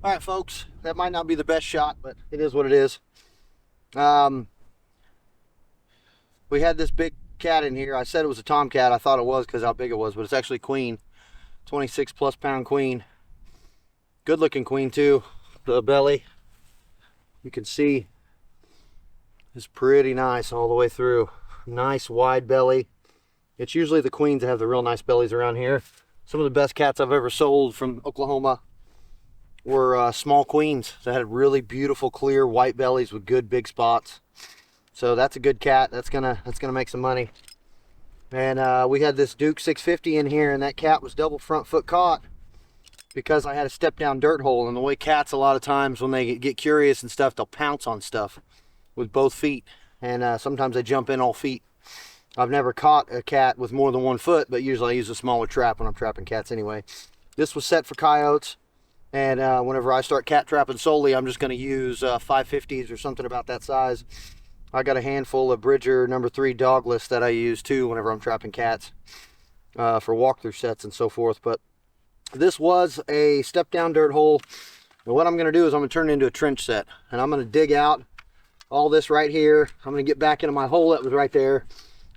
All right, folks, that might not be the best shot, but it is what it is. Um, we had this big cat in here. I said it was a tomcat. I thought it was because how big it was, but it's actually queen, 26 plus pound queen. Good looking queen too. The belly, you can see, is pretty nice all the way through. Nice wide belly. It's usually the queens that have the real nice bellies around here. Some of the best cats I've ever sold from Oklahoma were small queens that had really beautiful clear white bellies with good big spots. So that's a good cat. That's gonna make some money. And we had this Duke 650 in here, and that cat was double front foot caught because I had a step down dirt hole. And the way cats, a lot of times when they get curious and stuff, they'll pounce on stuff with both feet, and sometimes they jump in all feet. I've never caught a cat with more than 1 foot, but usually I use a smaller trap when I'm trapping cats anyway. This was set for coyotes. And whenever I start cat trapping solely, I'm just going to use 550s or something about that size. I got a handful of Bridger number 3 dogless that I use too whenever I'm trapping cats for walkthrough sets and so forth. But this was a step down dirt hole. And what I'm going to do is I'm going to turn it into a trench set. And I'm going to dig out all this right here. I'm going to get back into my hole that was right there.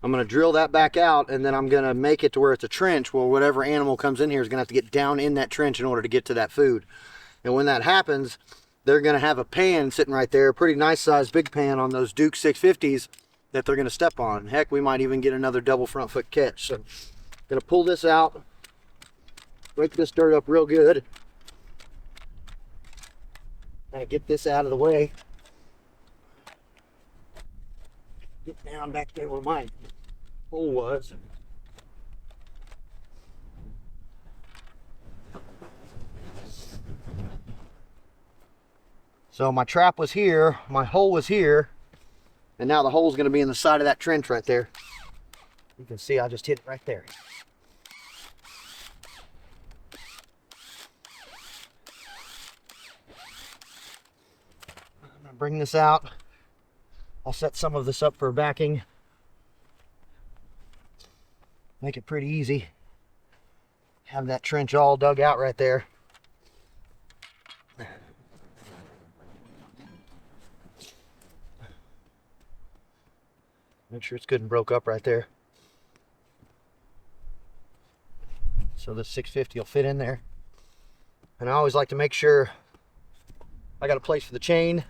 I'm going to drill that back out, and then I'm going to make it to where it's a trench where whatever animal comes in here is going to have to get down in that trench in order to get to that food. And when that happens, they're going to have a pan sitting right there, a pretty nice sized big pan on those Duke 650s that they're going to step on. Heck, we might even get another double front foot catch. So I'm going to pull this out, break this dirt up real good, and get this out of the way. Get down back there where my hole was. So my trap was here, my hole was here, and now the hole's going to be in the side of that trench right there. You can see I just hit it right there. I'm going to bring this out. I'll set some of this up for backing. Make it pretty easy. Have that trench all dug out right there. Make sure it's good and broke up right there. So this 650 will fit in there. And I always like to make sure I got a place for the chain.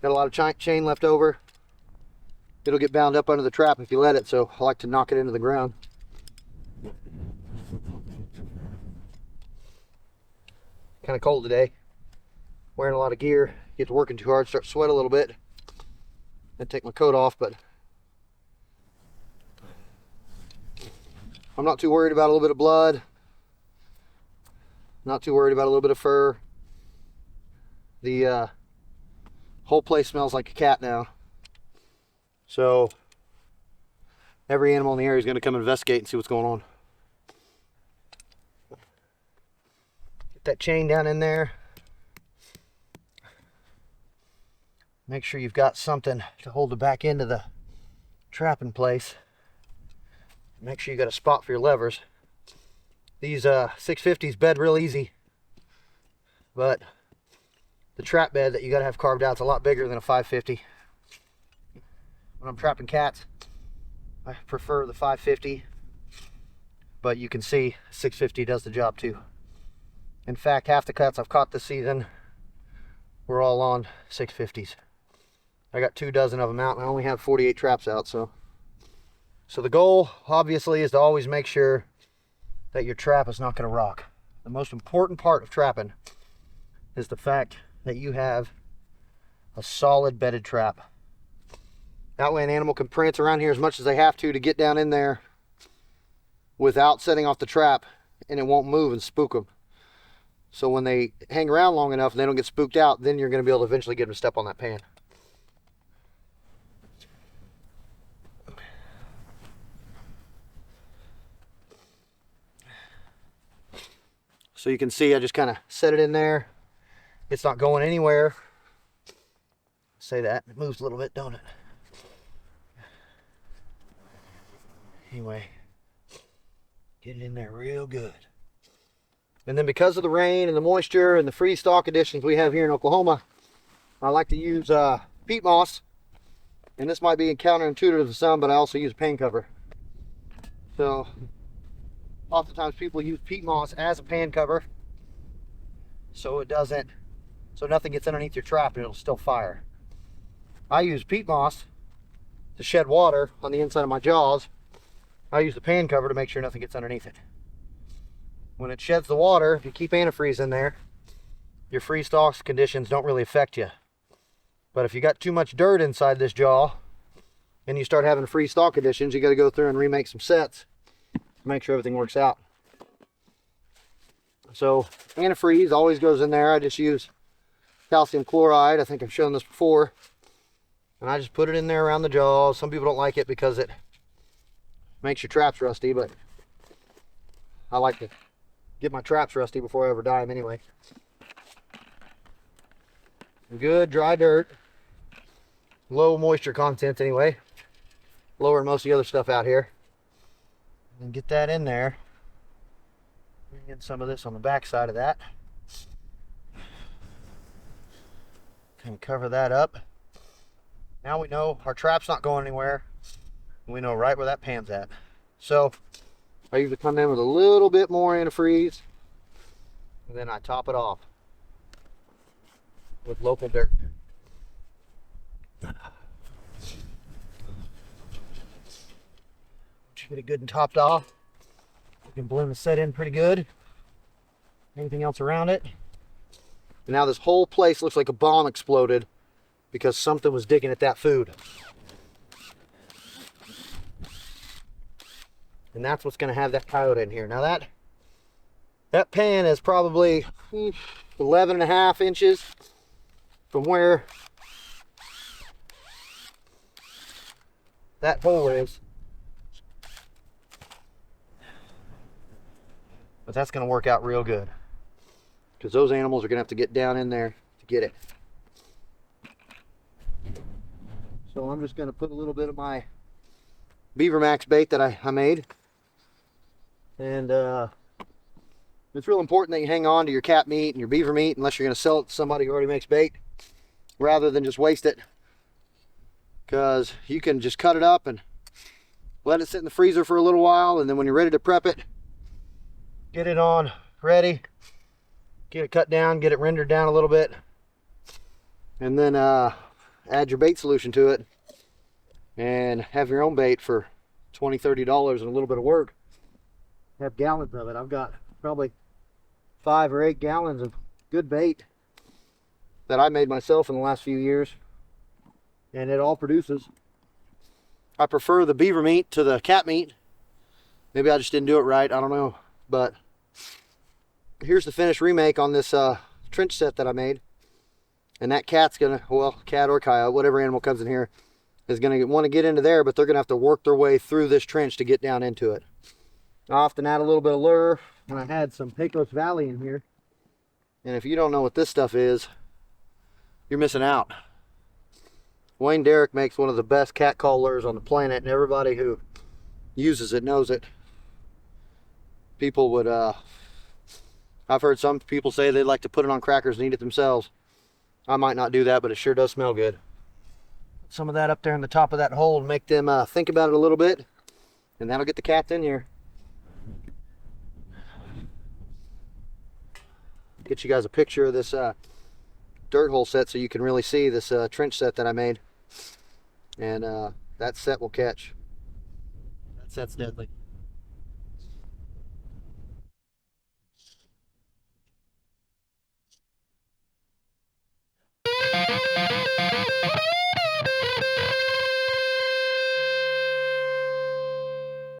Got a lot of chain left over. It'll get bound up under the trap if you let it, so I like to knock it into the ground. Kind of cold today. Wearing a lot of gear. Get to working too hard, start to sweat a little bit. Then take my coat off, but I'm not too worried about a little bit of blood. Not too worried about a little bit of fur. The whole place smells like a cat now. So every animal in the area is going to come investigate and see what's going on. Get that chain down in there. Make sure you've got something to hold the back end of the trap in place. Make sure you got a spot for your levers. These 650s bed real easy, but the trap bed that you got to have carved out is a lot bigger than a 550. When I'm trapping cats, I prefer the 550, but you can see 650 does the job too. In fact, half the cats I've caught this season were all on 650s. I got 24 of them out, and I only have 48 traps out. So the goal, obviously, is to always make sure that your trap is not going to rock. The most important part of trapping is the fact that you have a solid bedded trap. That way an animal can prance around here as much as they have to get down in there without setting off the trap, and it won't move and spook them. So when they hang around long enough and they don't get spooked out, then you're going to be able to eventually get them to step on that pan. So you can see I just kind of set it in there. It's not going anywhere. Say that. It moves a little bit, don't it? Anyway, get it in there real good. And then because of the rain and the moisture and the freeze thaw conditions we have here in Oklahoma, I like to use peat moss. And this might be counterintuitive to some, but I also use pan cover. So oftentimes people use peat moss as a pan cover so nothing gets underneath your trap and it'll still fire. I use peat moss to shed water on the inside of my jaws. I use the pan cover to make sure nothing gets underneath it. When it sheds the water, if you keep antifreeze in there, your freeze thaw conditions don't really affect you. But if you got too much dirt inside this jaw and you start having freeze thaw conditions, you got to go through and remake some sets to make sure everything works out. So antifreeze always goes in there. I just use calcium chloride. I think I've shown this before. And I just put it in there around the jaws. Some people don't like it because it makes your traps rusty, but I like to get my traps rusty before I ever dye them anyway. Good dry dirt. Low moisture content anyway. Lower than most of the other stuff out here. And get that in there. Bring in some of this on the back side of that. And cover that up. Now we know our trap's not going anywhere. We know right where that pan's at. So I usually come in with a little bit more antifreeze, and then I top it off with local dirt. Once you get it good and topped off, you can blend the set in pretty good. Anything else around it. And now this whole place looks like a bomb exploded because something was digging at that food. And that's what's going to have that coyote in here. Now that pan is probably 11.5 inches from where that hole is. But that's going to work out real good, because those animals are going to have to get down in there to get it. So I'm just going to put a little bit of my Beaver Max bait that I made. And it's real important that you hang on to your cat meat and your beaver meat unless you're going to sell it to somebody who already makes bait, rather than just waste it. Because you can just cut it up and let it sit in the freezer for a little while, and then when you're ready to prep it, get it on ready, get it cut down, get it rendered down a little bit, and then add your bait solution to it and have your own bait for $20-$30 and a little bit of work. Have gallons of it. I've got probably 5 or 8 gallons of good bait that I made myself in the last few years, and it all produces. I prefer the beaver meat to the cat meat. Maybe I just didn't do it right, I don't know. But here's the finished remake on this trench set that I made. And that cat's gonna, well, cat or coyote, whatever animal comes in here, is gonna want to get into there, but they're gonna have to work their way through this trench to get down into it. I often add a little bit of lure, and I had some Pecos Valley in here. And if you don't know what this stuff is, you're missing out. Wayne Derrick makes one of the best cat call lures on the planet, and everybody who uses it knows it. People would, I've heard some people say they'd like to put it on crackers and eat it themselves. I might not do that, but it sure does smell good. Put some of that up there in the top of that hole and make them think about it a little bit, and that'll get the cats in here. Get you guys a picture of this dirt hole set so you can really see this trench set that I made. And that set will catch. That set's deadly.